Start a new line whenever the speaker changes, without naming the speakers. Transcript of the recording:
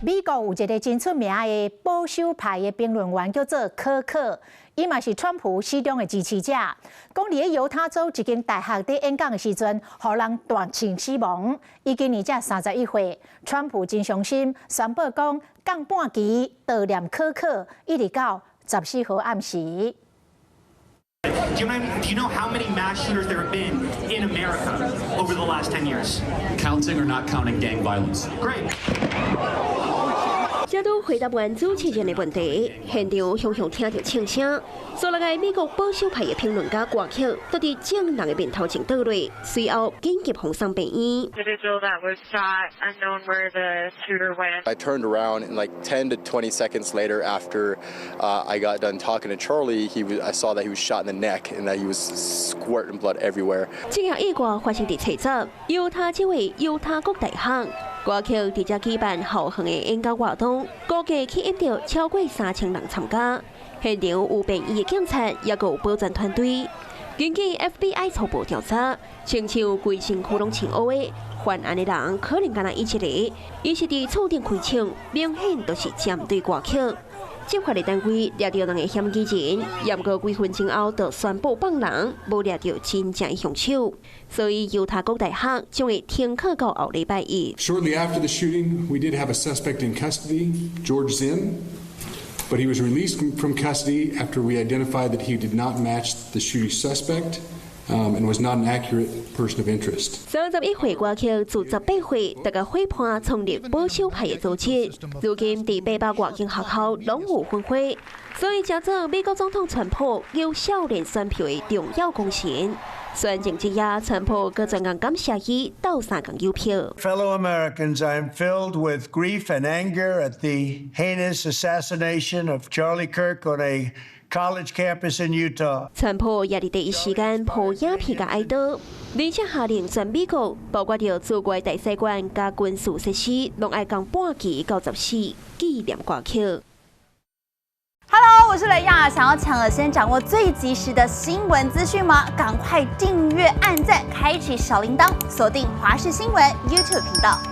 美国有一个真出名的保守派的评论员叫做可可，伊嘛是川普始终的支持者。讲伫咧犹他州一间大学伫演讲的时阵，互人断情死亡。伊今年才31岁，川普真伤心，宣布讲降半旗悼念可可，一直到14号暗时。
Do you know how many mass shooters there have been in America over the last 10 years?
Counting or not counting gang violence?
Great.
这都回答完主持人的问题，现场雄雄听到枪声。所有个美国保守派的评论家挂口，都伫正人的面头前倒落，随后紧急送上病院。
Individual that was shot, unknown where the shooter went.
I turned around and like 10 to 20 seconds later, after I got done talking to Charlie, I saw that he was shot in the neck and that he was squirting blood everywhere.
这项意外发生伫七十，犹他州的犹他国大学。 歌曲伫遮举办浩瀚的演讲活动，估计吸引到超过3000人参加。现场有便衣的警察，也有保全团队。根据 FBI 初步调查，亲像规身躯拢穿黑的犯案的人，可能敢若伊一个，伊是伫厝顶开枪，明显都是针对歌曲。 执法的单位抓到两个嫌疑人，也不过几分钟后就宣布放人，无抓到真正的凶手，所以犹他国大学将会停课到后礼拜一。
Shortly after the shooting, we did have a suspect in custody, George Zinn, but he was released from custody after we identified that he did not match the shooting suspect. And was not an accurate person of interest.
31岁歌曲自18岁，大家会判创立保守派的组织，如今伫800外间学校拢有分会，所以加做美国总统川普有少年选票的重要功臣。选情之夜，川普各专人感谢伊斗3共邮票。
Fellow Americans, I am filled with grief and anger at the heinous assassination of Charlie Kirk on a college campus in Utah.
川普也伫第一时间破影片甲哀悼，而且下令全美国，包括着驻外大使馆甲军事设施，拢爱降半旗到14纪念歌曲。
Hello， 我是雷亚，想要抢先掌握最及时的新闻资讯吗？赶快订阅、按赞、开启小铃铛，锁定华视新闻 YouTube 频道。